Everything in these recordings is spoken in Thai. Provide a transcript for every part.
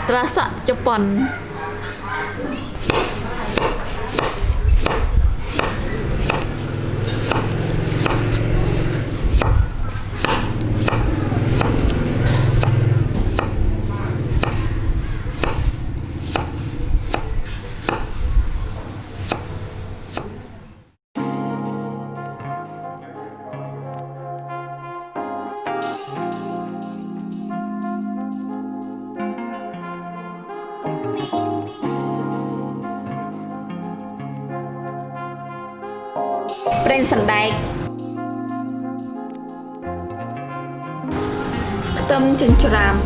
rasa Jepangเป็นสันไดต้มจึงจราม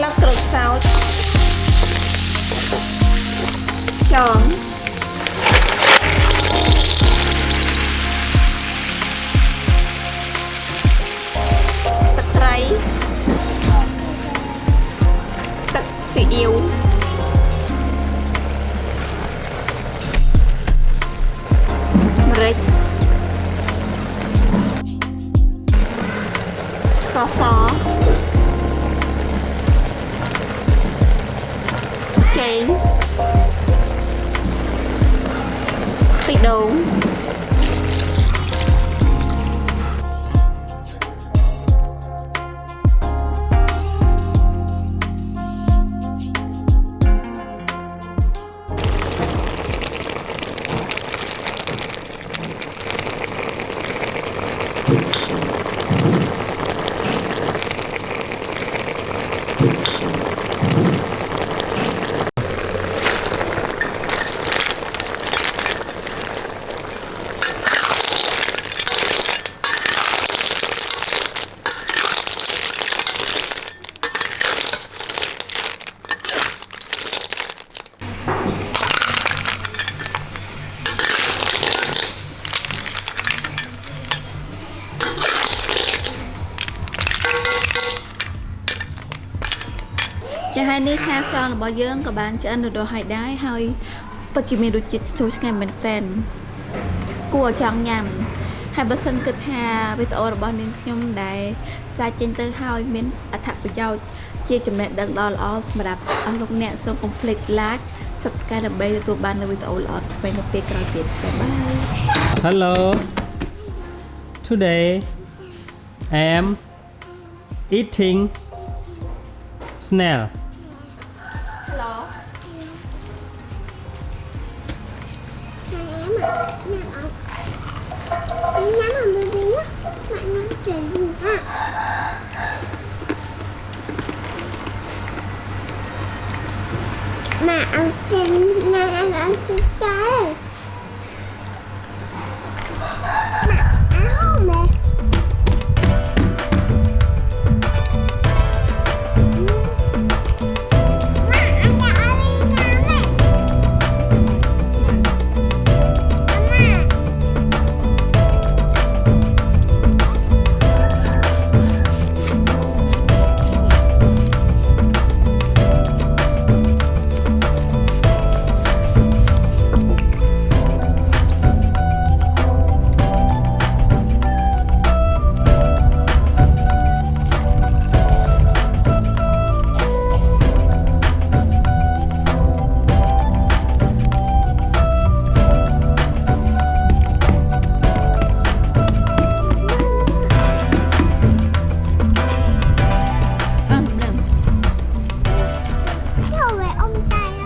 ลักกรดซาวจองตะไคร้ตะซีอิ๊วกอซอเก่งติดโดงจะให้นี่แค่ซองหรือบอเยิ้งกับบานจะอันดูให้ได้ให้ปัจจุบันดูจิตชูสแกนเป็นเต้นกลัวจังยำให้บัสนกระทาไปต่อหรือบอลนึงยมได้สายเจนเตอร์ให้มิ้นอัฐประเจ้าเชี่ยจำเนตดังดอลออสมาดับอันลูกเนตส่งคอมพลีทไลฟ์ subscribe ดับเบิลตัวบ้านในวิดีโอลอสไปในเพจกระดิ่งบ๊ายบาย Hello. Today I am eating snail. Hello. Mà ăn thêm ngay ăn thêm cái mà áo mẹ Sao vậy ông Tài